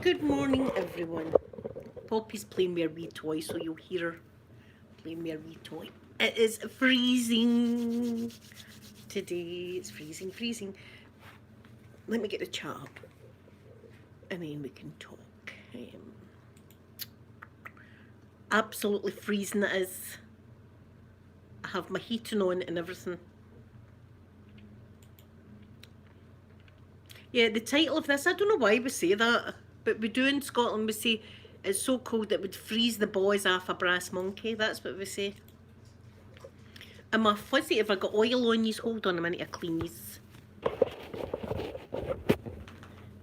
Good morning, everyone. Poppy's playing with her wee toy, so you'll hear her playing with her wee toy. It is freezing today. It's freezing, freezing. Let me get the chat up, and then we can talk. Absolutely freezing it is. I have my heating on and everything. Yeah, the title of this, I don't know why we say that, but we do in Scotland, we say it's so cold it would freeze the boys off a brass monkey. That's what we say. Am I fuzzy? If I got oil on these, hold on a minute, I clean these.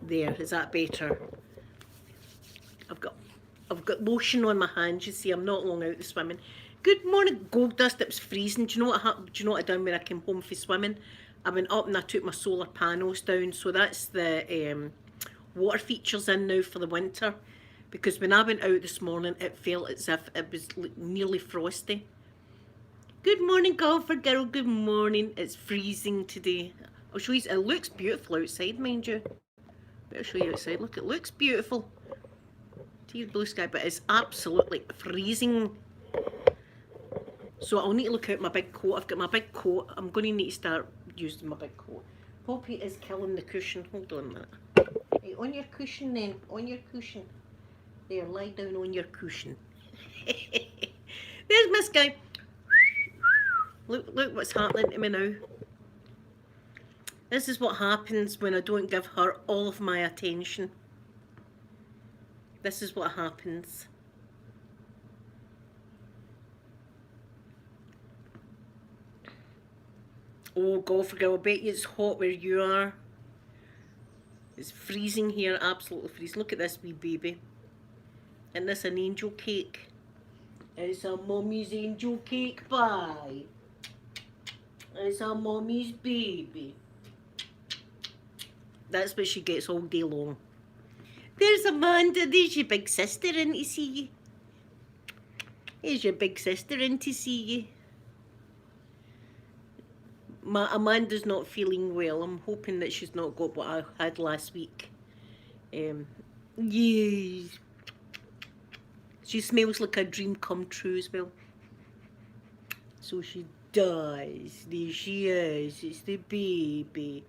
There, is that better? I've got lotion on my hands, you see, I'm not long out of swimming. Good morning, Gold Dust. It was freezing. Do you know what happened? Do you know what I done when I came home from swimming? I went up and I took my solar panels down, so that's the water features in now for the winter. Because when I went out this morning, it felt as if it was nearly frosty. Good morning, golfer girl. Good morning. It's freezing today. I'll show you. It looks beautiful outside, mind you. Better show you outside. Look, it looks beautiful. See the blue sky, but it's absolutely freezing. So I'll need to look out my big coat. I've got my big coat. I'm going to need to start using my big coat. Poppy is killing the cushion. Hold on a minute. Hey, on your cushion then. On your cushion. There, lie down on your cushion. There's Miss Guy. Look what's happening to me now. This is what happens when I don't give her all of my attention. This is what happens. Oh, golfer girl, I bet you it's hot where you are. It's freezing here, absolutely freezing. Look at this wee baby. Isn't this an angel cake? It's a mummy's angel cake pie. It's a mummy's baby. That's what she gets all day long. There's Amanda. There's your big sister in to see you. There's your big sister in to see you. Amanda's not feeling well. I'm hoping that she's not got what I had last week. Yes. She smells like a dream come true as well. So she does. There she is. It's the baby.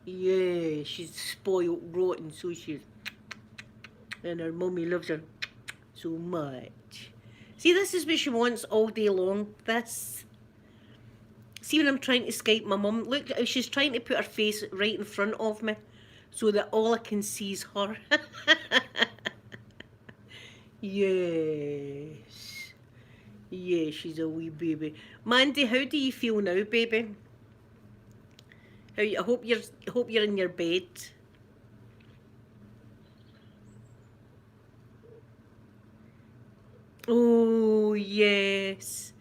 Yeah, she's spoiled rotten, so she's... And her mummy loves her so much. See, this is what she wants all day long. This. See when I'm trying to Skype my mum? Look, she's trying to put her face right in front of me so that all I can see is her. Yes. Yeah, she's a wee baby. Mandy, how do you feel now, baby? I hope you're in your bed. Oh yes.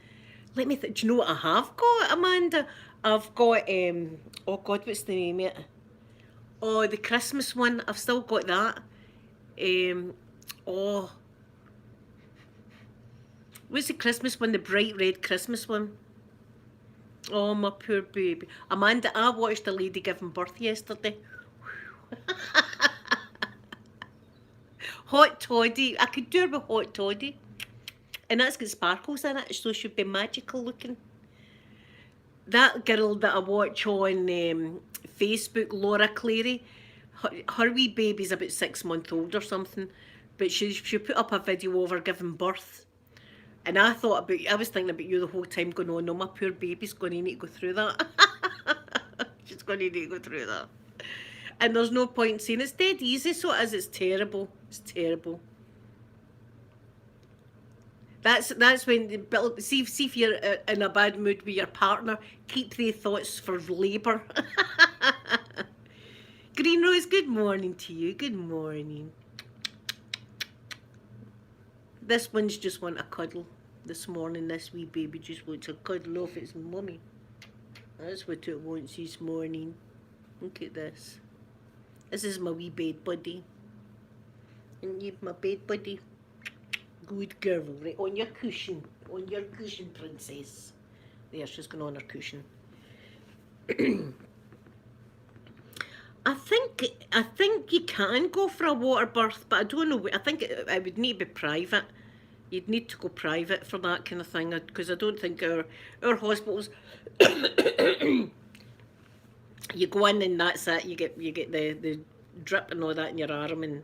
Let me think. Do you know what I have got, Amanda? I've got oh God, what's the name of it? Oh, the Christmas one. I've still got that. Oh, what's the Christmas one? The bright red Christmas one. Oh, my poor baby. Amanda, I watched a lady giving birth yesterday. Hot toddy. I could do her with hot toddy. And that's got sparkles in it, so it should be magical looking. That girl that I watch on Facebook, Laura Clary, her wee baby's about 6 months old or something, but she put up a video of her giving birth. And I was thinking about you the whole time going, oh no, my poor baby's going to need to go through that. She's going to need to go through that. And there's no point saying it's dead easy, so it is, it's terrible. It's terrible. That's when, see if you're in a bad mood with your partner, keep the thoughts for labour. Green Rose, good morning to you. Good morning. This one's just want a cuddle this morning. This wee baby just wants a cuddle off its mummy. That's what it wants this morning. Look at this. This is my wee bed buddy. And you, my bed buddy. Good girl, right on your cushion. On your cushion, princess. There, she's going on her cushion. I think you can go for a water birth, but I don't know. I think it would need to be private. You'd need to go private for that kind of thing, because I don't think our hospitals. You go in and that's it. You get the drip and all that in your arm, and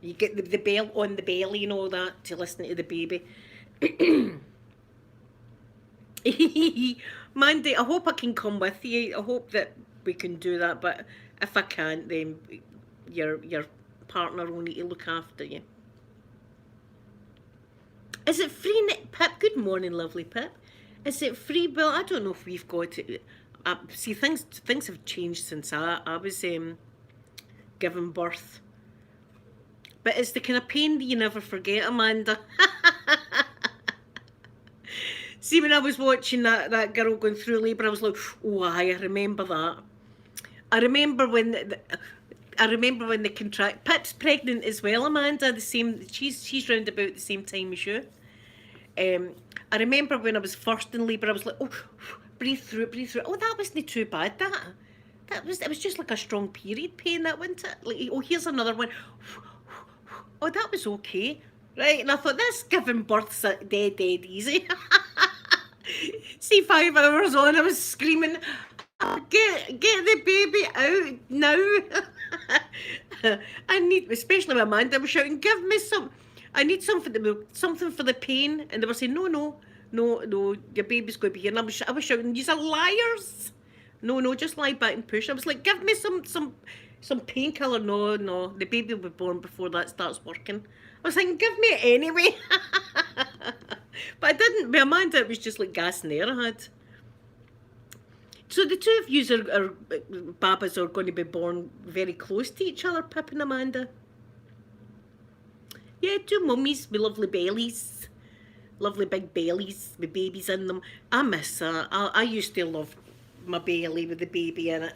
you get the bell on the belly and all that to listen to the baby. Mandy, I hope I can come with you. I hope that we can do that. But if I can't, then your partner will need to look after you. Is it free, Pip? Good morning, lovely Pip. Is it free? Well, I don't know if we've got it. See, things have changed since I was given birth. But it's the kind of pain that you never forget, Amanda. See, when I was watching that girl going through labour, I was like, oh, I remember that. I remember when the contract. Pip's pregnant as well, Amanda. The same. She's round about the same time as you. I remember when I was first in labour, I was like, oh, breathe through it. Oh, that wasn't too bad. It was just like a strong period pain, that wasn't it? Like, oh, here's another one. Oh, that was okay, right? And I thought, that's giving birth's dead easy. See, 5 hours on, I was screaming, get the baby out now. I need, especially with Amanda, was shouting, give me some. I need something for the pain, and they were saying, no, your baby's going to be here. And I was shouting, these are liars. No, just lie back and push. I was like, give me some painkiller. No, the baby will be born before that starts working. I was thinking, give me it anyway. But I didn't. With Amanda, it was just like gas and air I had. So the two of you are babas are going to be born very close to each other, Pip and Amanda. Yeah, two mummies with lovely bellies. Lovely big bellies with babies in them. I miss that. I used to love my belly with the baby in it.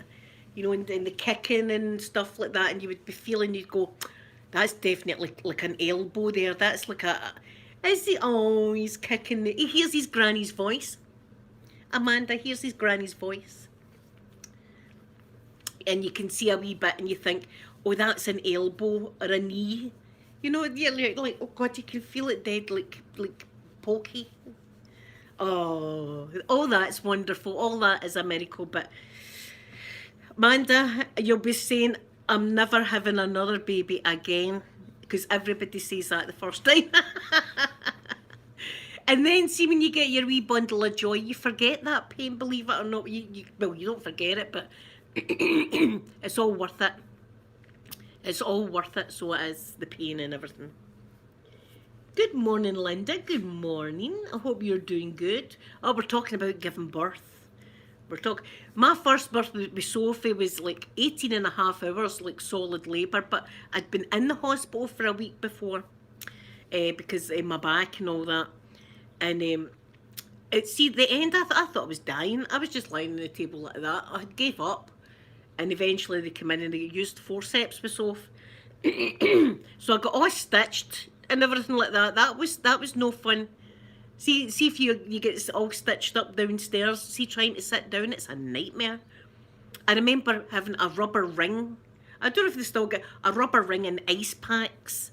You know, and the kicking and stuff like that. And you would be feeling, you'd go, that's definitely like an elbow there. That's like a... Is he? Oh, he's kicking. He hears his granny's voice. Amanda hears his granny's voice. And you can see a wee bit and you think, oh, that's an elbow or a knee. You know, you're like, oh God, you can feel it dead, like pokey. Oh, that's wonderful. All that is a miracle. But Amanda, you'll be saying, I'm never having another baby again, because everybody says that the first time. And then see, when you get your wee bundle of joy, you forget that pain, believe it or not. You don't forget it, but it's all worth it. It's all worth it, so it is, the pain and everything. Good morning, Linda. Good morning. I hope you're doing good. Oh, we're talking about giving birth. My first birth with Sophie was like 18 and a half hours, like solid labour, but I'd been in the hospital for a week before because of my back and all that. And see, the end, I thought I was dying. I was just lying on the table like that. I gave up. And eventually they came in and they used forceps with Soph. So I got all stitched and everything like that. That was no fun. See if you get all stitched up downstairs. See, trying to sit down, it's a nightmare. I remember having a rubber ring. I don't know if they still get a rubber ring and ice packs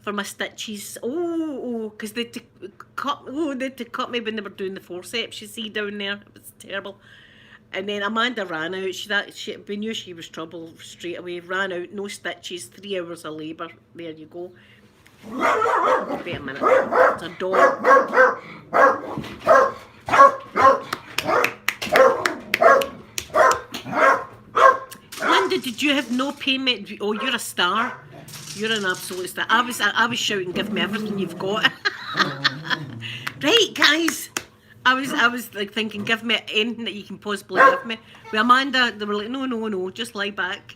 for my stitches. Because they had to cut me when they were doing the forceps, you see, down there. It was terrible. And then Amanda ran out. We knew she was trouble straight away. Ran out, no stitches, 3 hours of labour. There you go. Wait a minute. It's a dog. Linda, did you have no payment? Oh, you're a star. You're an absolute star. I was shouting, give me everything you've got. Right, guys. I was like thinking, give me anything that you can possibly give me. With Amanda, they were like, no, just lie back.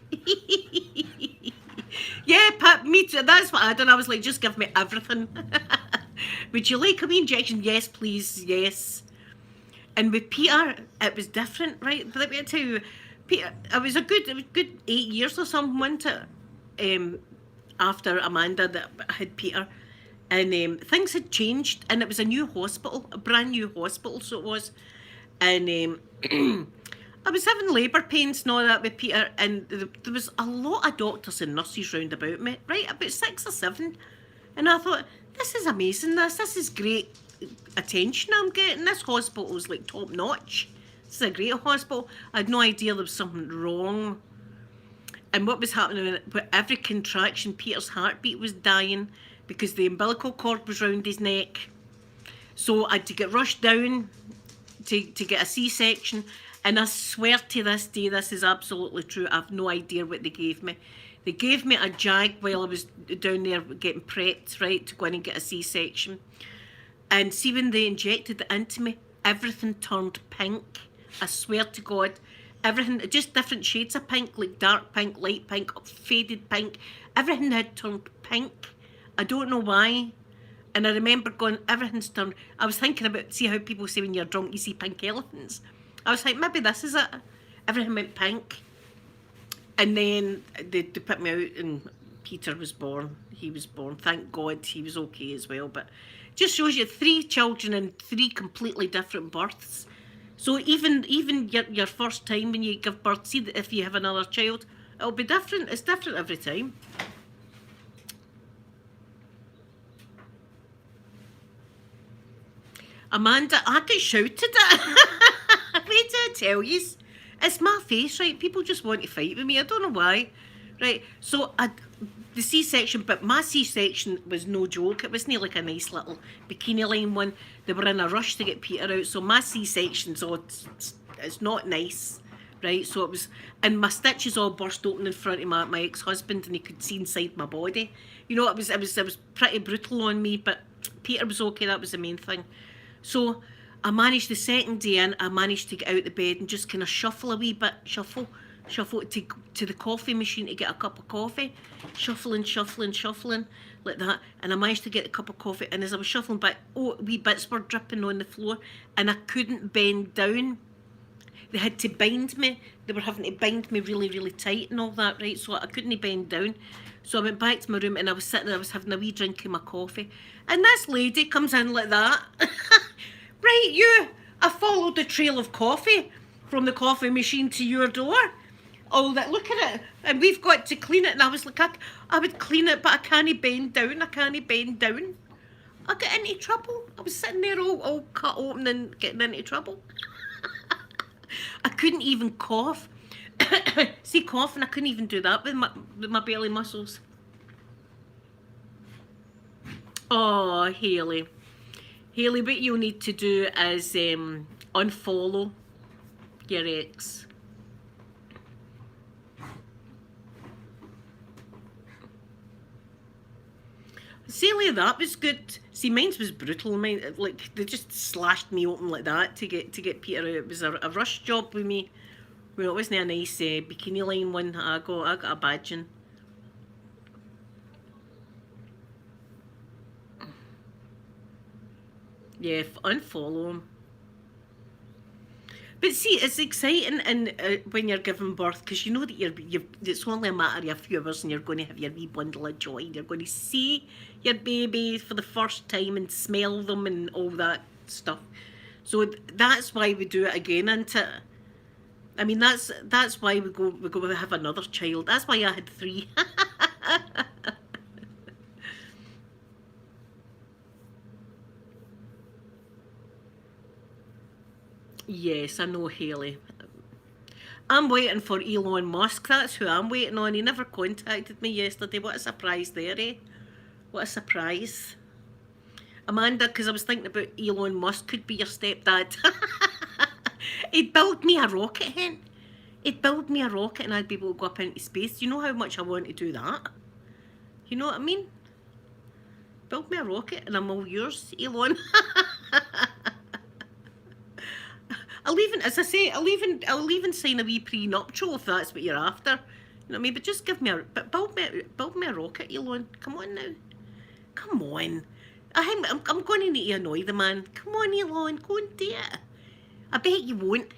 Yeah, Pip, me too. That's what I done. I was like, just give me everything. Would you like a wee injection? Yes, please, yes. And with Peter, it was different, right? But let me tell you, Peter, it was good 8 years or something, wasn't it? After Amanda that had Peter. And things had changed, and it was a new hospital, a brand new hospital, so it was. And I was having labour pains and all that with Peter, and there was a lot of doctors and nurses round about me, right, about 6 or 7. And I thought, this is amazing, this is great attention I'm getting. This hospital's like top notch. This is a great hospital. I had no idea there was something wrong. And what was happening, with every contraction, Peter's heartbeat was dying because the umbilical cord was round his neck. So I had to get rushed down to get a C-section. And I swear to this day, this is absolutely true. I have no idea what they gave me. They gave me a jag while I was down there getting prepped, right, to go in and get a C-section. And see, when they injected it into me, everything turned pink. I swear to God. Everything, just different shades of pink, like dark pink, light pink, faded pink. Everything had turned pink. I don't know why. And I remember going, everything's turned. I was thinking about, see how people say when you're drunk you see pink elephants. I was like, maybe this is it. Everything went pink. And then they put me out and Peter was born. He was born. Thank God he was okay as well. But just shows you 3 children in 3 completely different births. So even your first time when you give birth, see that if you have another child, it'll be different. It's different every time. Amanda, I get shouted at. Wait till I tell you. It's my face, right? People just want to fight with me. I don't know why. Right, so the C-section, but my C-section was no joke. It wasn't like a nice little bikini line one. They were in a rush to get Peter out, so my C-section's all, it's not nice, right? So it was, and my stitches all burst open in front of my ex-husband, and he could see inside my body. You know, it was pretty brutal on me, but Peter was okay. That was the main thing. So I managed the second day in, I managed to get out of bed and just kind of shuffle a wee bit, shuffle to the coffee machine to get a cup of coffee, shuffling like that, and I managed to get a cup of coffee, and as I was shuffling back, wee bits were dripping on the floor, and I couldn't bend down. They had to bind me. They were having to bind me really, really tight and all that, right? So I couldn't bend down. So I went back to my room and I was sitting there, I was having a wee drink of my coffee, and this lady comes in like that. Right, you, I followed the trail of coffee from the coffee machine to your door. Oh, that, look at it, and we've got to clean it. And I was like, I would clean it, but I can't bend down. I get into trouble. I was sitting there all cut open and getting into trouble. I couldn't even cough. See, coughing, I couldn't even do that with my belly muscles. Oh, Hayley, what you'll need to do is unfollow your ex. Celia, that was good. See, mine was brutal. Mine, like, they just slashed me open like that to get Peter out. It was a rush job with me. Well, it wasn't a nice bikini line one. I got a badging. Yeah, unfollow him. But see, it's exciting and when you're giving birth, because you know that it's only a matter of a few hours and you're going to have your wee bundle of joy. And you're going to see your baby for the first time and smell them and all that stuff. So that's why we do it again, isn't it? I mean, that's why we go have another child. That's why I had 3. Yes, I know, Hayley. I'm waiting for Elon Musk. That's who I'm waiting on. He never contacted me yesterday. What a surprise there, eh? What a surprise. Amanda, because I was thinking about Elon Musk could be your stepdad. He'd build me a rocket, hen. He'd build me a rocket and I'd be able to go up into space. You know how much I want to do that? You know what I mean? Build me a rocket and I'm all yours, Elon. I'll even, as I say, I'll even sign a wee prenuptial if that's what you're after. You know what I mean? But just give me build me a rocket, Elon. Come on now. Come on. I'm going to need to annoy the man. Come on, Elon, go and do it. I bet you won't.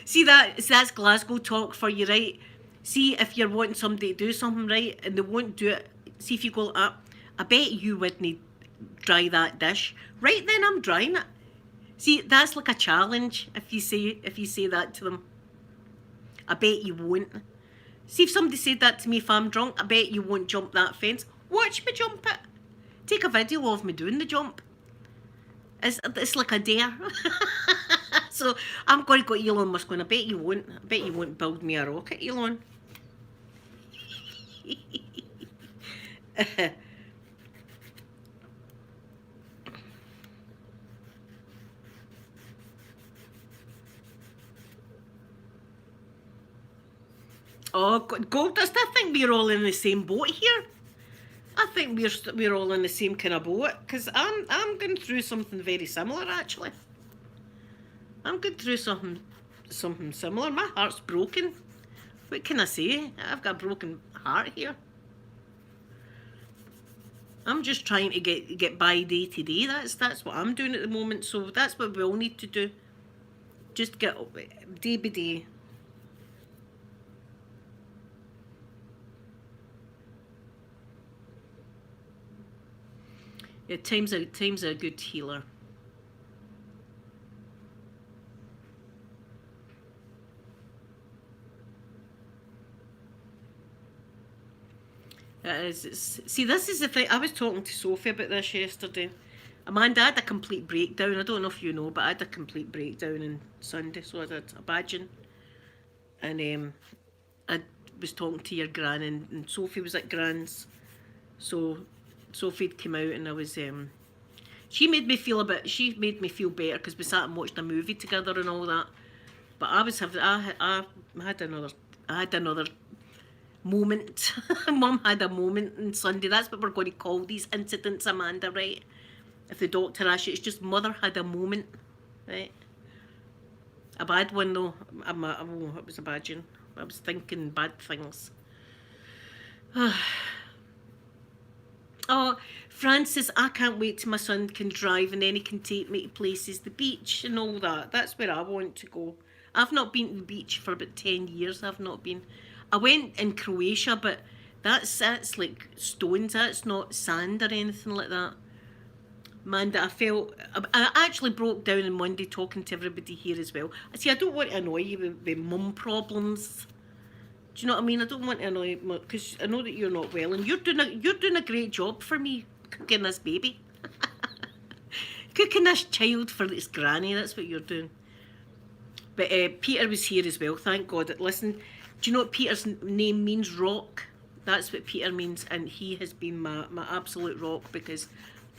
See, that's Glasgow talk for you, right? See, if you're wanting somebody to do something, right, and they won't do it, see if you go up, I bet you wouldn't dry that dish. Right then, I'm drying it. See, that's like a challenge if you say that to them. I bet you won't. See, if somebody said that to me if I'm drunk, I bet you won't jump that fence. Watch me jump it. Take a video of me doing the jump. It's like a dare. So I'm going to go Elon Musk going, I bet you won't. I bet you won't build me a rocket, Elon. Oh, Gold Dust, I think we're all in the same boat here. I think we're all in the same kind of boat, because I'm going through something very similar, actually. I'm going through something similar. My heart's broken. What can I say? I've got a broken heart here. I'm just trying to get by day to day. That's what I'm doing at the moment. So that's what we all need to do. Just get day by day. Yeah, time's a good healer. See, this is the thing. I was talking to Sophie about this yesterday. Amanda, I had a complete breakdown. I don't know if you know, but I had a complete breakdown on Sunday. So I had a badging. And I was talking to your gran, and Sophie was at Gran's. So Sophie'd come out, and I was... she made me feel better because we sat and watched a movie together and all that. But I had another moment. Mum had a moment on Sunday. That's what we're going to call these incidents, Amanda, right? If the doctor asks you, it's just mother had a moment, right? A bad one though. It was a bad one. I was thinking bad things. Oh, Francis, I can't wait till my son can drive and then he can take me to places, the beach and all that. That's where I want to go. I've not been to the beach for about 10 years. I've not been. I went in Croatia, but that's like stones. That's not sand or anything like that. Amanda, I actually broke down on Monday talking to everybody here as well. See, I don't want to annoy you with mum problems. Do you know what I mean? I don't want to annoy you because I know that you're not well, and you're doing a great job for me cooking this baby, cooking this child for its granny. That's what you're doing. But Peter was here as well. Thank God. Listen, do you know what Peter's name means? Rock. That's what Peter means, and he has been my absolute rock because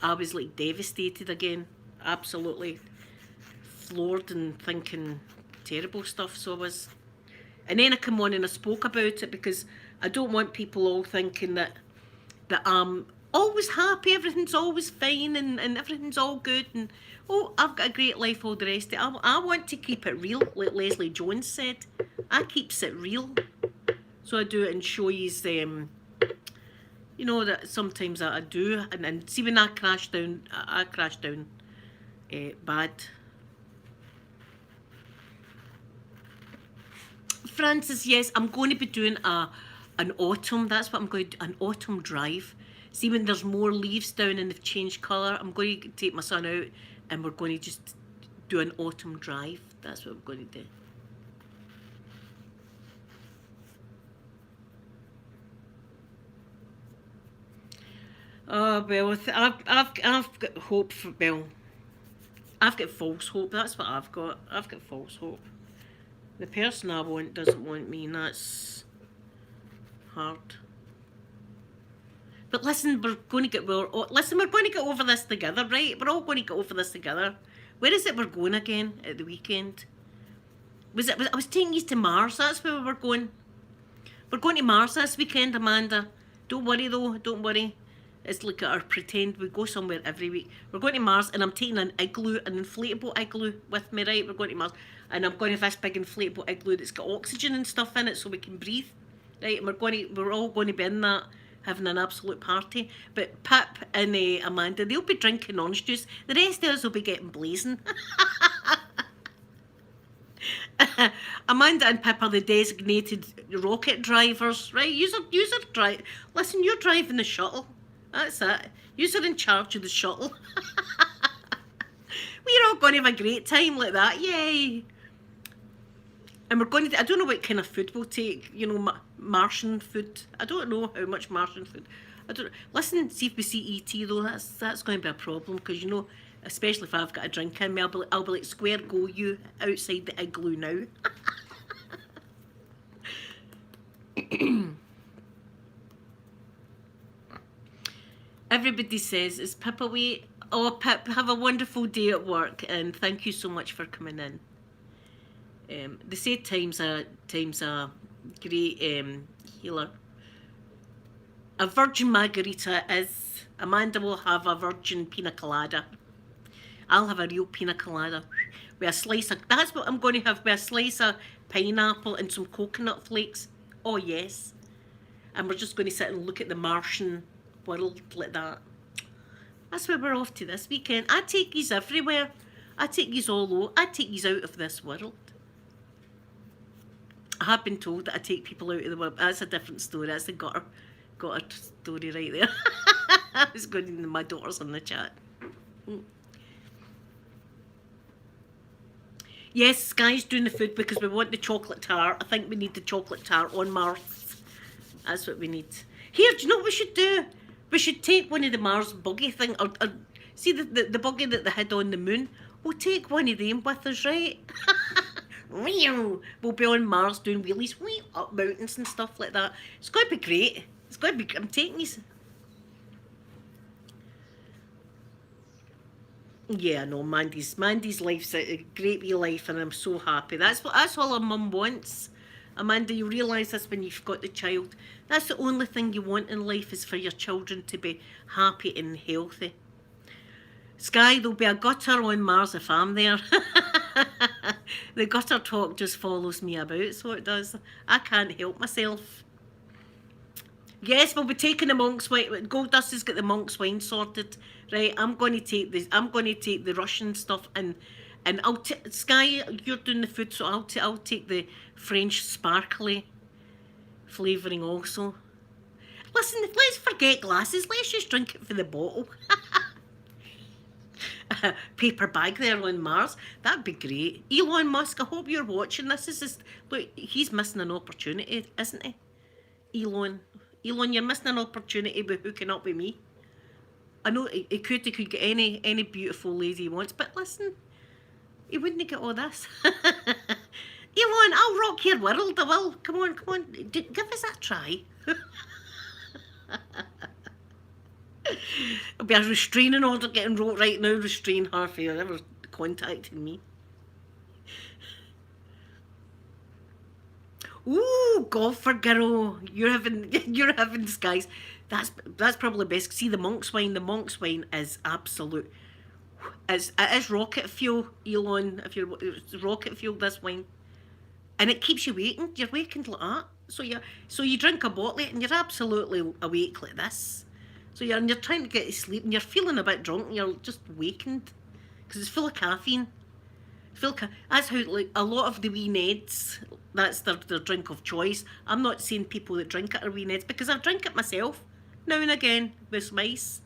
I was like devastated again, absolutely floored and thinking terrible stuff. So I was. And then I come on and I spoke about it because I don't want people all thinking that I'm always happy, everything's always fine and everything's all good and oh, I've got a great life, all the rest of it. I want to keep it real, like Leslie Jones said. I keeps it real. So I do it and show you, you know, that sometimes I do. And see when I crash down, bad. Francis, yes, I'm going to be doing an autumn. That's what I'm going to do, an autumn drive. See when there's more leaves down and they've changed colour, I'm going to take my son out and we're going to just do an autumn drive. That's what we're going to do. Oh, well, I've got hope for, well, I've got false hope. That's what I've got. I've got false hope. The person I want doesn't want me, and that's hard. But listen, we're going to get over this together, right? We're all going to get over this together. Where is it we're going again at the weekend? I was taking you to Mars. That's where we were going. We're going to Mars this weekend, Amanda. Don't worry though. Don't worry. It's like our pretend we go somewhere every week. We're going to Mars, and I'm taking an inflatable igloo with me, right? We're going to Mars, and I'm going to have this big inflatable igloo that's got oxygen and stuff in it, so we can breathe, right? And we're all going to be in that, having an absolute party. But Pip and Amanda, they'll be drinking orange juice. The rest of us will be getting blazing. Amanda and Pip are the designated rocket drivers, right? You're Listen, you're driving the shuttle. That's it. You're in charge of the shuttle. We're all going to have a great time like that. Yay. And we're going to, I don't know what kind of food we'll take, you know, Martian food. I don't know how much Martian food. I don't, listen, see if we see ET though, that's going to be a problem, because, you know, especially if I've got a drink in me, I'll be like, square go you outside the igloo now. Everybody says, is Pip away? Oh, Pip, have a wonderful day at work, and thank you so much for coming in. They say time's a great healer. A virgin margarita is. Amanda will have a virgin pina colada. I'll have a real pina colada with a slice of. That's what I'm going to have, with a slice of pineapple and some coconut flakes. Oh yes. And we're just going to sit and look at the Martian world like that. That's where we're off to this weekend. I take yous everywhere. I take yous all over. I take yous out of this world. I have been told that I take people out of the world. That's a different story. That's the gutter story right there. I was going in my daughter's on the chat. Yes, Sky's doing the food because we want the chocolate tart. I think we need the chocolate tart on Mars. That's what we need. Here, do you know what we should do? We should take one of the Mars buggy thing, or see the buggy that they had on the moon. We'll take one of them with us, right? We'll be on Mars doing wheelies, up mountains and stuff like that. It's going to be great. It's going to be. I'm taking these. Yeah, no, Mandy's life's a great wee life, and I'm so happy. That's all a mum wants. Amanda, you realise this when you've got the child. That's the only thing you want in life, is for your children to be happy and healthy. Sky, there'll be a gutter on Mars if I'm there. The gutter talk just follows me about, so it does. I can't help myself. Yes, we'll be taking the monk's wine. Gold Dust has got the monk's wine sorted. Right, I'm going to take the Russian stuff, and Sky, you're doing the food, so I'll take the French sparkly flavouring also. Listen, let's forget glasses. Let's just drink it for the bottle. Paper bag there on Mars. That'd be great. Elon Musk, I hope you're watching this. Look, he's missing an opportunity, isn't he? Elon, you're missing an opportunity by hooking up with me. I know he could get any beautiful lady he wants, but listen, he wouldn't get all this. Elon, I'll rock your world, I will. Come on. Give us that try. It'll be a restraining order getting wrote right now. Restrain her for ever contacting me. Ooh, golfer girl, you're having Skies. That's probably best. See, the monk's wine. The monk's wine is absolute. It is rocket fuel, Elon. It's rocket fuel, this wine, and it keeps you waking. You're wakened like that. So you drink a bottle and you're absolutely awake like this. So you're trying to get to sleep and you're feeling a bit drunk and you're just wakened because it's full of caffeine. That's how, like, a lot of the wee Neds, that's their drink of choice. I'm not saying people that drink it are wee Neds, because I drink it myself now and again with mice.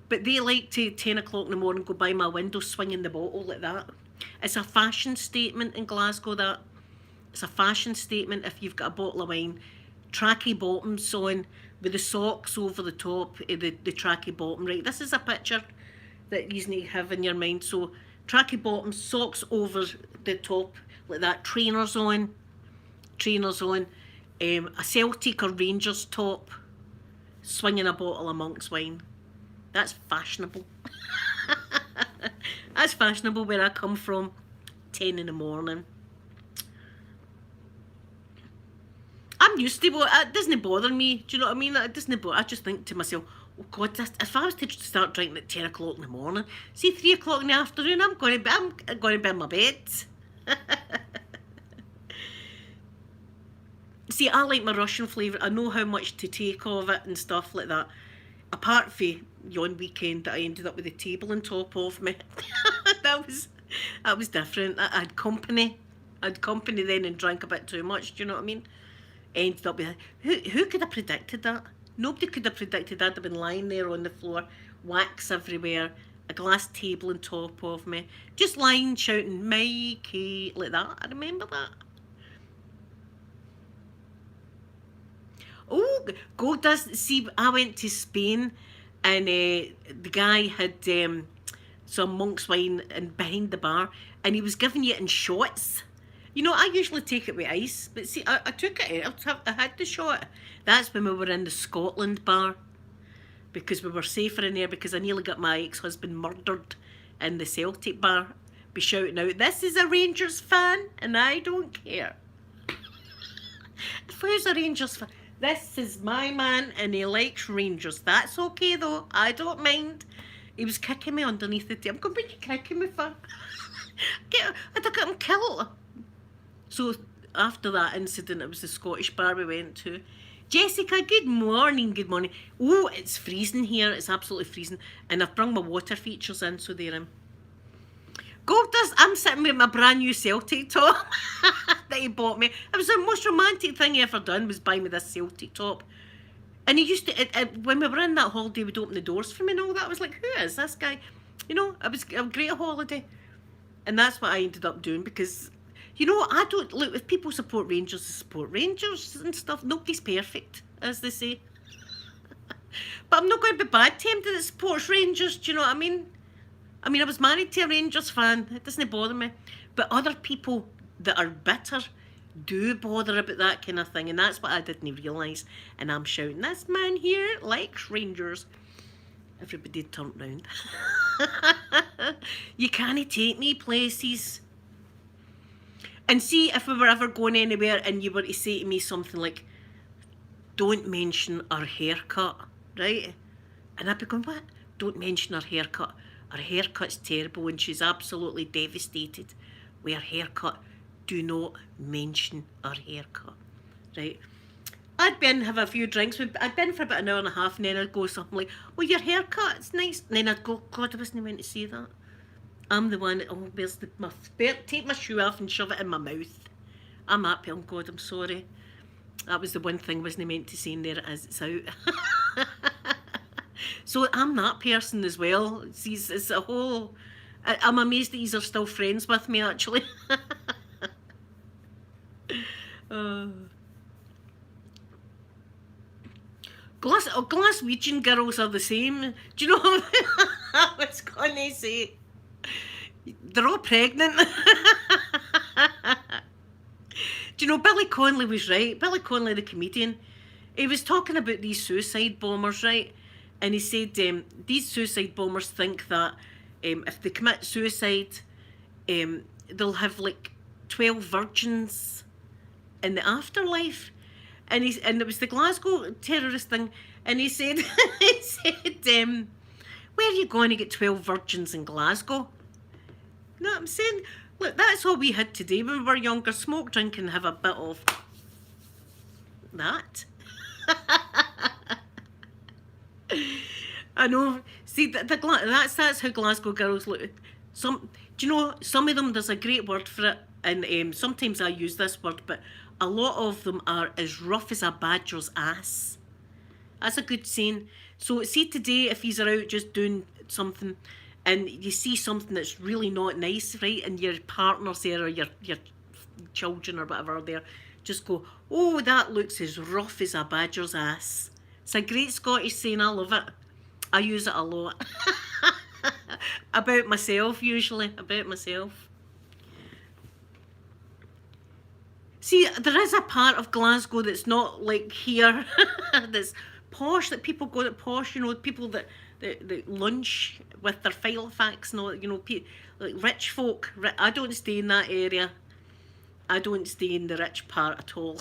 But they like to 10 o'clock in the morning go by my window swinging the bottle like that. It's a fashion statement in Glasgow, that. It's a fashion statement if you've got a bottle of wine. Tracky bottoms on with the socks over the top of the tracky bottom, right? This is a picture that you need to have in your mind. So tracky bottoms, socks over the top like that, trainers on, a Celtic or Rangers top, swinging a bottle of monk's wine. That's fashionable. That's fashionable where I come from. 10 in the morning. I'm used to it. It doesn't bother me. Do you know what I mean? It doesn't bother. I just think to myself, oh God, if I was to start drinking at 10 o'clock in the morning, see 3 o'clock in the afternoon, I'm going to be in my bed. See, I like my Russian flavour. I know how much to take of it and stuff like that. Apart from yon weekend that I ended up with a table on top of me. that was different. I had company. Then and drank a bit too much. Do you know what I mean? Ended up with who could have predicted that? Nobody could have predicted that. I'd been lying there on the floor, wax everywhere, a glass table on top of me, just lying shouting Mikey like that. I remember that. Oh, gold dust. See, I went to Spain, and the guy had some monk's wine and behind the bar, and he was giving you it in shots. You know, I usually take it with ice, but see, I took it. I had the shot. That's when we were in the Scotland bar, because we were safer in there, because I nearly got my ex-husband murdered in the Celtic bar. Be shouting out, "This is a Rangers fan, and I don't care." If who's a Rangers fan? This is my man, and he likes Rangers. That's okay though. I don't mind. He was kicking me underneath the table. I'm going, "What are you kicking me for?" I took him kill. So after that incident, it was the Scottish bar we went to. Jessica, good morning, good morning. Oh, it's freezing here. It's absolutely freezing. And I've brought my water features in, so they're in. Gold dust, I'm sitting with my brand new Celtic top that he bought me. It was the most romantic thing he ever done, was buy me this Celtic top. And he used to, when we were in that holiday, would open the doors for me and all that. I was like, who is this guy? You know, it was a great holiday. And that's what I ended up doing, because, you know, I don't, look, if people support Rangers, they support Rangers and stuff. Nobody's perfect, as they say. But I'm not going to be bad tempted that supports Rangers, do you know what I mean? I was married to a Rangers fan. It doesn't bother me. But other people that are bitter do bother about that kind of thing. And that's what I didn't realise. And I'm shouting, "This man here likes Rangers." Everybody turned round. You can't take me places. And see, if we were ever going anywhere and you were to say to me something like, "Don't mention her haircut," right? And I'd be going, "What? Don't mention her haircut. Her haircut's terrible and she's absolutely devastated with her haircut. Do not mention her haircut." Right? I'd been have a few drinks. I'd been for about an hour and a half, and then I'd go something like, "Well, your haircut, it's nice." And then I'd go, "God, I wasn't meant to say that. I'm the one that, oh, where's take my shoe off and shove it in my mouth. I'm happy. Oh, God, I'm sorry. That was the one thing I wasn't meant to say, and there it is, it's out." So I'm that person as well. It's a whole... I'm amazed that you are still friends with me, actually. Glaswegian girls are the same. Do you know what I was going to say? They're all pregnant. Do you know, Billy Connolly was right. Billy Connolly, the comedian, he was talking about these suicide bombers, right? And he said these suicide bombers think that if they commit suicide, they'll have like 12 virgins in the afterlife. And it was the Glasgow terrorist thing. And he said, "Where are you going to get 12 virgins in Glasgow?" You know what I'm saying? Look, that's all we had today when we were younger. Smoke, drink, and have a bit of that. I know. See, that's how Glasgow girls look. Do you know, some of them, there's a great word for it, and sometimes I use this word, but a lot of them are as rough as a badger's ass. That's a good saying. So see today, if he's out just doing something, and you see something that's really not nice, right, and your partner's there, or your children or whatever are there, just go, "Oh, that looks as rough as a badger's ass." It's a great Scottish saying. I love it. I use it a lot. About myself, usually. About myself. See, there is a part of Glasgow that's not like here. That's posh, that people go to posh, you know, people that lunch with their Filofax and all, you know, like rich folk. I don't stay in that area. I don't stay in the rich part at all.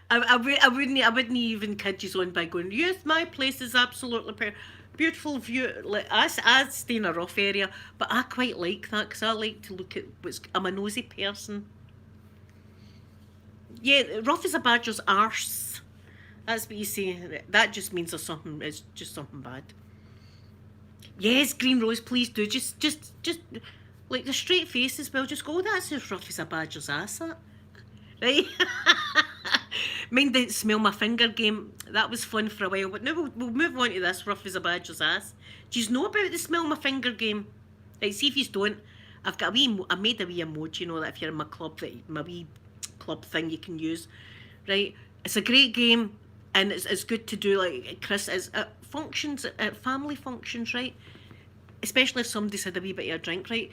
I wouldn't even kid you on by going, "Yes, my place is absolutely beautiful view." Like, I stay in a rough area, but I quite like that, because I like to look at I'm a nosy person. Yeah, rough as a badger's arse. That's what you say. That just means there's something. It's just something bad. Yes, Green Rose, please do. Just like the straight face as well. Just go, "Oh, that's as rough as a badger's ass." That. Right? Mind the smell my finger game. That was fun for a while, but now we'll move on to this rough as a badger's ass. Do you know about the smell my finger game? Right, see if you don't. I've got I made a wee emoji, you know, that if you're in my club, my wee club thing you can use. right? It's a great game, and it's good to do, like Chris, is at functions, at family functions, right? Especially if somebody's had a wee bit of a drink, right?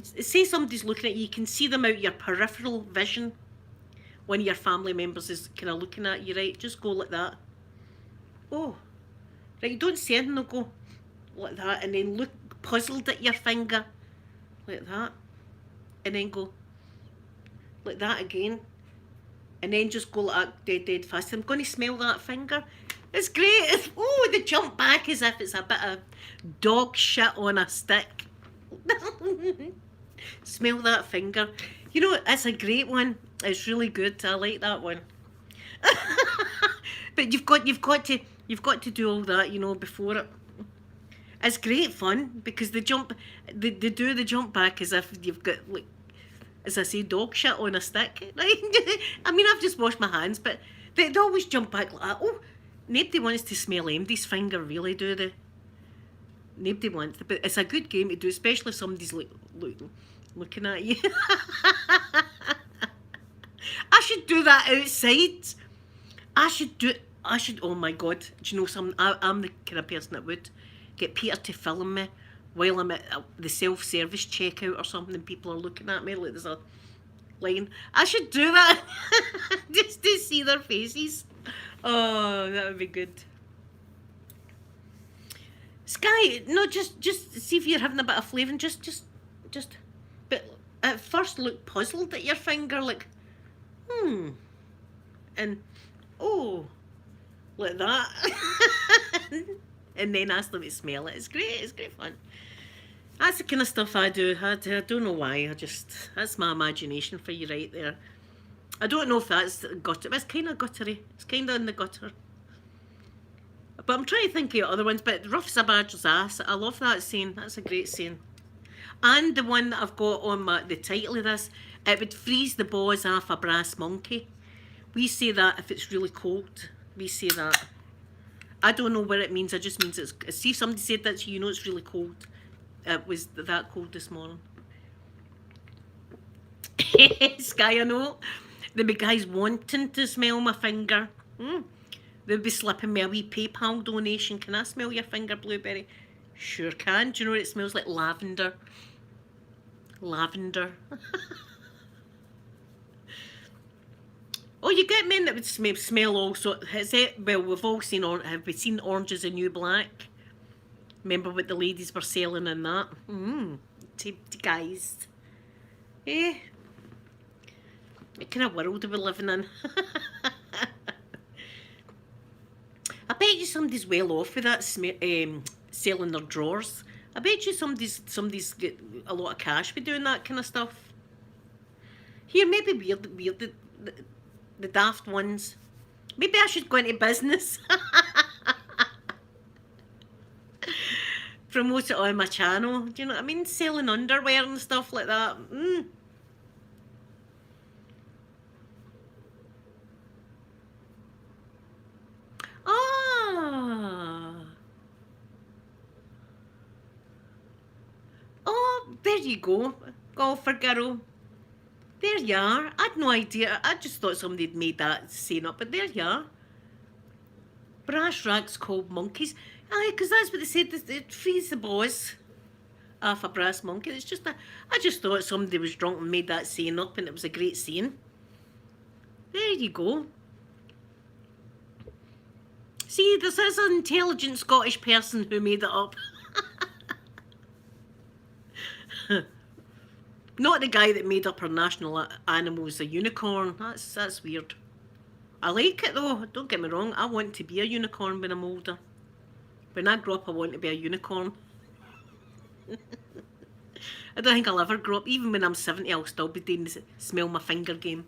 Say somebody's looking at you, you can see them out your peripheral vision. One of your family members is kind of looking at you, right? Just go like that. Oh, right, you don't say anything, they'll go like that, and then look puzzled at your finger, like that, and then go like that again, and then just go like that, dead fast. I'm going to smell that finger. It's great. Oh, they jump back as if it's a bit of dog shit on a stick. Smell that finger. You know, it's a great one. It's really good. I like that one. But you've got to do all that, you know, before it. It's great fun because they do the jump back as if you've got, like, as I say, dog shit on a stick, right? I mean, I've just washed my hands, but they always jump back like that. Oh, nobody wants to smell MD's finger, really, do they? Nobody wants to, but it's a good game to do, especially if somebody's looking at you. I should do that outside. Oh my God. Do you know something? I'm the kind of person that would get Peter to film me while I'm at the self-service checkout or something and people are looking at me like there's a line. I should do that just to see their faces. Oh, that would be good. Sky, no, just see if you're having a bit of flavour and just, but at first look puzzled at your finger, like, and, oh, like that. And then ask them to smell it. It's great fun. That's the kind of stuff I do. I don't know why, that's my imagination for you right there. I don't know if that's gutter, but it's kind of guttery. It's kind of in the gutter. But I'm trying to think of other ones, but rough's a badger's ass. I love that saying. That's a great saying. And the one that I've got on the title of this, it would freeze the baws off a brass monkey. We say that if it's really cold. We say that. I don't know what it means. It just means it's... See if somebody said that to you, you know it's really cold. It was that cold this morning. Sky, I know. The guy's wanting to smell my finger. They'll be slipping me a wee PayPal donation. Can I smell your finger, Blueberry? Sure can. Do you know what it smells like? Lavender. Lavender. Oh, you get men that would smell also. Well, we've all seen, have we seen Orange Is the New Black? Remember what the ladies were selling in that? To guys. Eh? What kind of world are we living in? I bet you somebody's well off with that selling their drawers. I bet you somebody's get a lot of cash with doing that kind of stuff. Here, maybe weird the daft ones. Maybe I should go into business. Promote it on my channel. Do you know what I mean? Selling underwear and stuff like that. Oh, there you go. Golfer girl. There you are. I had no idea. I just thought somebody had made that saying up, but there you are. Brass racks called monkeys. Aye, because that's what they said. It frees the baws off a brass monkey. It's just I just thought somebody was drunk and made that saying up, and it was a great saying. There you go. See, this is an intelligent Scottish person who made it up. Not the guy that made up our national animal is a unicorn. That's weird. I like it though, don't get me wrong. I want to be a unicorn when I'm older. When I grow up, I want to be a unicorn. I don't think I'll ever grow up. Even when I'm 70, I'll still be doing the smell my finger game.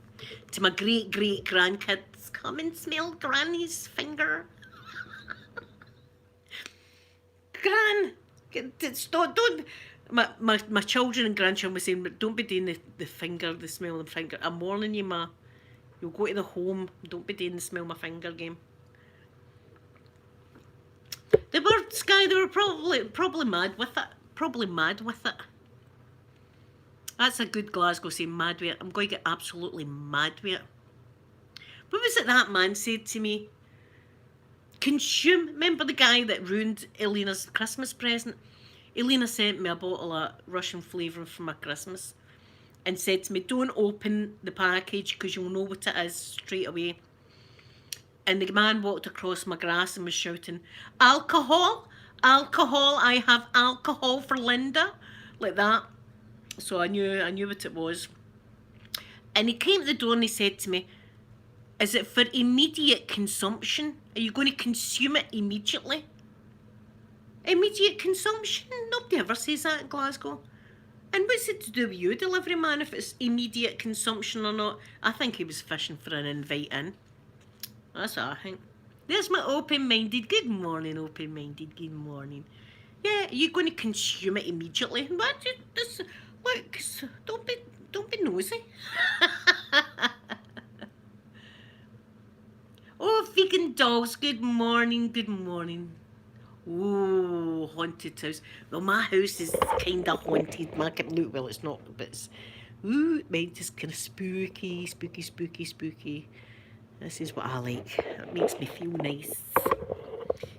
To my great grandkids, come and smell Granny's finger. Gran, don't. My children and grandchildren were saying, don't be doing the smell of the finger. I'm warning you, ma. You'll go to the home. Don't be doing the smell my finger game. They were, Sky, they were probably mad with it. Probably mad with it. That's a good Glasgow saying, mad with it. I'm going to get absolutely mad with it. What was it that man said to me? Consume. Remember the guy that ruined Elena's Christmas present? Elena sent me a bottle of Russian flavouring for my Christmas and said to me, don't open the package because you'll know what it is straight away. And the man walked across my grass and was shouting, alcohol, alcohol, I have alcohol for Linda, like that. So I knew what it was. And he came to the door and he said to me, is it for immediate consumption? Are you going to consume it immediately? Immediate consumption? Nobody ever says that in Glasgow. And what's it to do with you, delivery man, if it's immediate consumption or not? I think he was fishing for an invite in. That's what I think. There's my open-minded. Good morning, open-minded. Good morning. Yeah, you're going to consume it immediately. But just, look, don't be nosy. Oh, vegan dolls. Good morning. Good morning. Oh, haunted house. Well, my house is kind of haunted. Look, well, it's not, but it's... Ooh, mine's just kind of spooky, spooky, spooky, spooky. This is what I like. It makes me feel nice.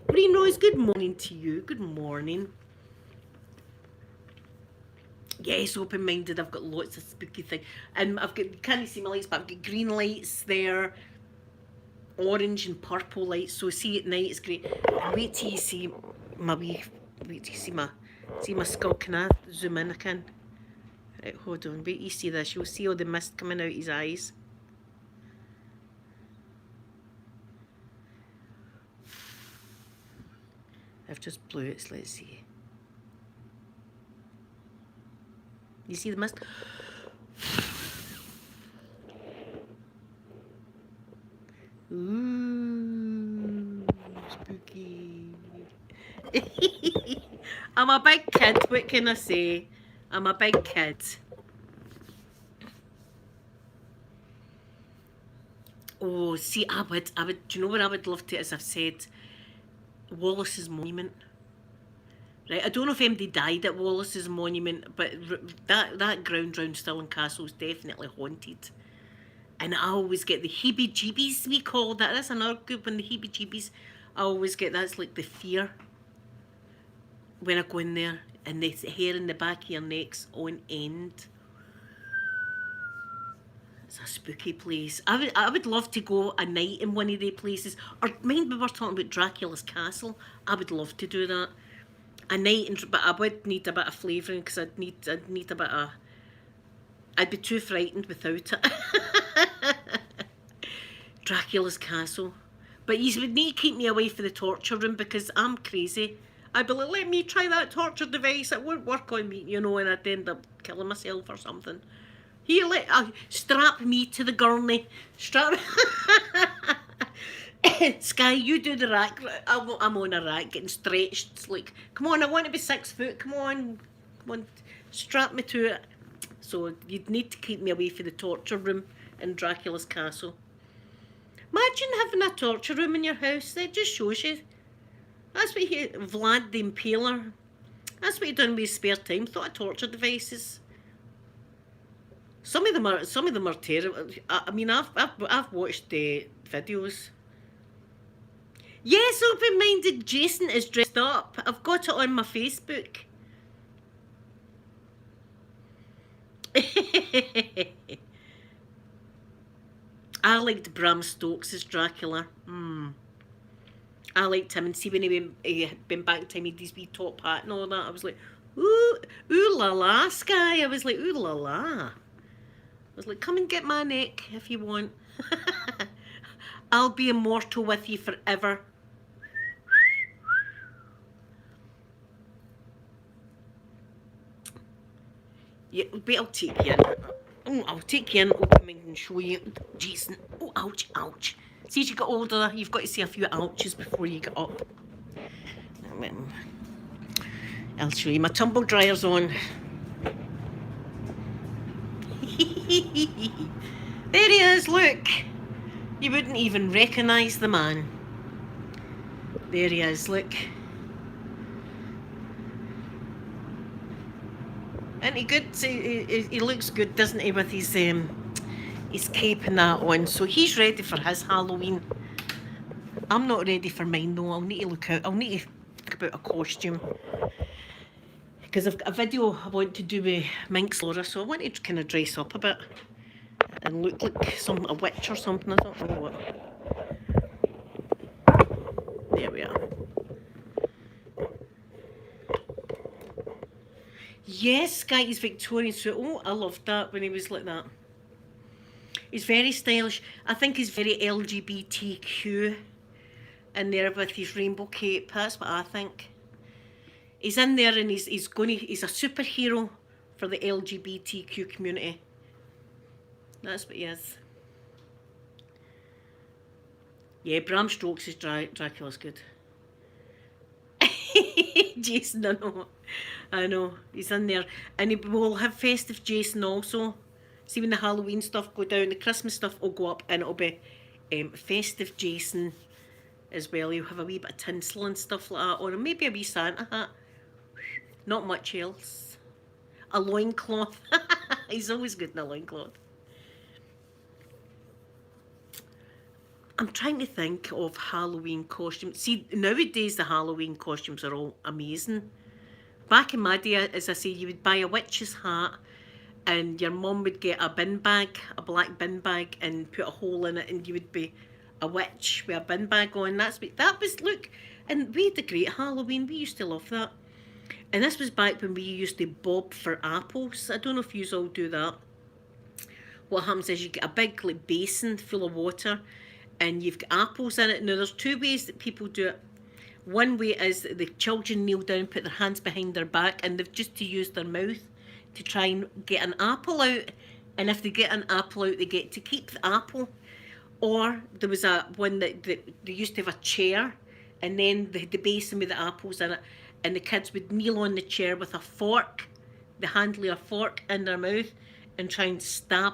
Green Rose, good morning to you. Good morning. Yes, open-minded. I've got lots of spooky things. And I've got, you can't see my lights, but I've got green lights there. Orange and purple lights, so see at night it's great. And wait till you see my wee, wait till you see my skull. Can I zoom in? I can. Right, hold on, wait till you see this. You'll see all the mist coming out his eyes. I've just blew it, so let's see. You see the mist? Ooh, spooky. I'm a big kid, what can I say? I'm a big kid. Oh, see, I would, do you know what I would love to, as I've said, Wallace's Monument. Right, I don't know if anybody died at Wallace's Monument, but that ground round Stirling Castle is definitely haunted. And I always get the heebie-jeebies, we call that. That's another good one, the heebie-jeebies. I always get, that's like the fear when I go in there and the hair in the back of your neck's on end. It's a spooky place. I would love to go a night in one of the places. Or mind we were talking about Dracula's Castle. I would love to do that. A night, but I would need a bit of flavouring because I'd need a bit of... I'd be too frightened without it. Dracula's Castle. But you would need to keep me away from the torture room because I'm crazy. I'd be like, let me try that torture device. It won't work on me, you know, and I'd end up killing myself or something. Here, strap me to the gurney. Strap... Sky, you do the rack. I'm on a rack getting stretched. It's like, come on, I want to be 6 foot. Come on, strap me to it. So you'd need to keep me away from the torture room in Dracula's Castle. Imagine having a torture room in your house. That just shows you. That's what Vlad the Impaler. That's what he done with his spare time. Thought of torture devices. Some of them are terrible. I mean, I've watched the videos. Yes, open-minded Jason is dressed up. I've got it on my Facebook. I liked Bram Stoker's Dracula. I liked him, and see when he been back to me, his wee top hat and all that, I was like, ooh la la, Sky. I was like, ooh la la. I was like, come and get my neck if you want. I'll be immortal with you forever. Yeah, but I'll take you in. Oh, I'll take you in, open and show you. Jason. Oh, ouch, ouch. See, as you get older, you've got to see a few ouches before you get up. I'll show you. My tumble dryer's on. There he is, look. You wouldn't even recognise the man. There he is, look. Isn't he good? He looks good, doesn't he, with his his cape and that on, so he's ready for his Halloween. I'm not ready for mine though. I'll need to look out. I'll need to think about a costume. Because I've got a video I want to do with Minx Laura, so I want to kind of dress up a bit and look like a witch or something. I don't know what. There we are. Yes, Guy's Victorian suit. Oh, I loved that when he was like that. He's very stylish. I think he's very LGBTQ in there with his rainbow cape. That's what I think. He's in there and he's a superhero for the LGBTQ community. That's what he is. Yeah, Bram Stoker's Dracula's good. Jason, I know, he's in there. And we'll have festive Jason also. See, when the Halloween stuff go down, the Christmas stuff will go up, and it'll be festive Jason as well. He'll have a wee bit of tinsel and stuff like that, or maybe a wee Santa hat. Not much else. A loincloth. He's always good in a loincloth. I'm trying to think of Halloween costumes. See, nowadays the Halloween costumes are all amazing. Back in my day, as I say, you would buy a witch's hat and your mum would get a bin bag, a black bin bag, and put a hole in it, and you would be a witch with a bin bag on. That was, look, and we had a great Halloween. We used to love that. And this was back when we used to bob for apples. I don't know if you all do that. What happens is you get a big like basin full of water, and you've got apples in it. Now, there's two ways that people do it. One way is the children kneel down, put their hands behind their back, and they've just to use their mouth to try and get an apple out. And if they get an apple out, they get to keep the apple. Or there was one that they used to have a chair, and then the basin with the apples in it, and the kids would kneel on the chair with a fork, the handle of a fork in their mouth, and try and stab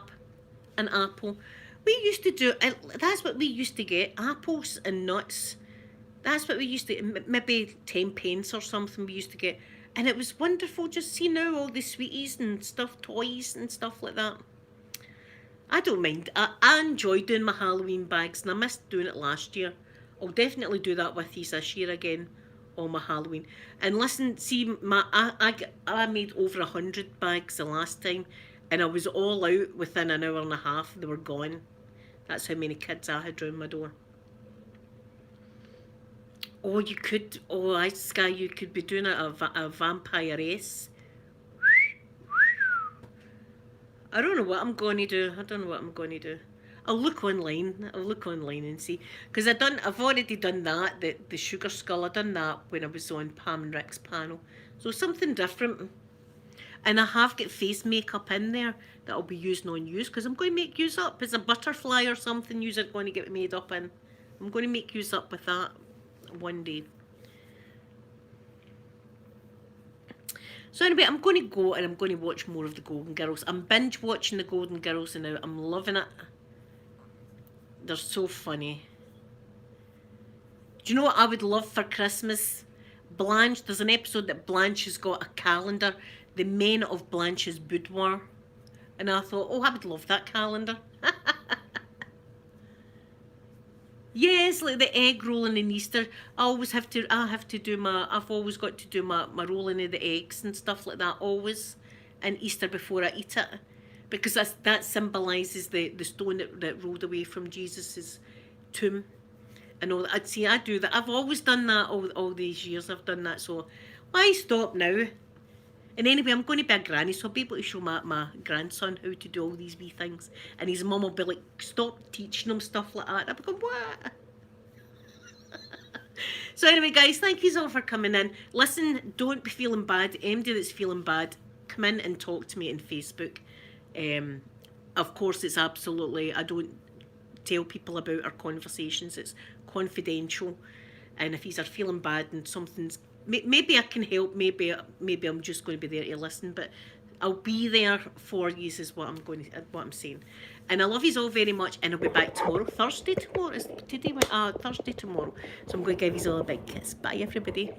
an apple. We used to do, and that's what we used to get, apples and nuts. That's what we used to, maybe 10 pence or something we used to get. And it was wonderful just see now all the sweeties and stuff, toys and stuff like that. I don't mind. I enjoy doing my Halloween bags, and I missed doing it last year. I'll definitely do that with these this year again on my Halloween. And listen, see, I made over 100 bags the last time, and I was all out within an hour and a half. They were gone. That's how many kids I had round my door. Oh, you could, Sky, you could be doing a vampiress. I don't know what I'm going to do. I'll look online and see. Because I've already done that, the sugar skull. I done that when I was on Pam and Rick's panel. So something different. And I have got face makeup in there that I'll be using on yous, because I'm going to make yous up. It's a butterfly or something yous are going to get made up in. I'm going to make yous up with that one day. So anyway, I'm going to go and I'm going to watch more of the Golden Girls. I'm binge watching the Golden Girls now. I'm loving it. They're so funny. Do you know what I would love for Christmas? Blanche, there's an episode that Blanche has got a calendar, The Men of Blanche's Boudoir. And I thought, oh, I would love that calendar. Yes, like the egg rolling in Easter. I've always got to do my rolling of the eggs and stuff like that, always, in Easter before I eat it. Because that symbolises the stone that rolled away from Jesus' tomb. And all that. See, I do that. I've always done that all these years. I've done that, so why stop now? And anyway, I'm going to be a granny, so I'll be able to show my grandson how to do all these wee things. And his mum will be like, stop teaching him stuff like that. And I'll be going, what? So anyway, guys, thank you all for coming in. Listen, don't be feeling bad. Anybody that's feeling bad, come in and talk to me on Facebook. Of course, it's absolutely, I don't tell people about our conversations. It's confidential. And if you are feeling bad and something's, maybe I can help, maybe I'm just going to be there to listen, but I'll be there for you is what I'm saying. And I love you all very much, and I'll be back tomorrow. Thursday tomorrow? Is today? Thursday tomorrow. So I'm going to give you all a big kiss. Bye, everybody.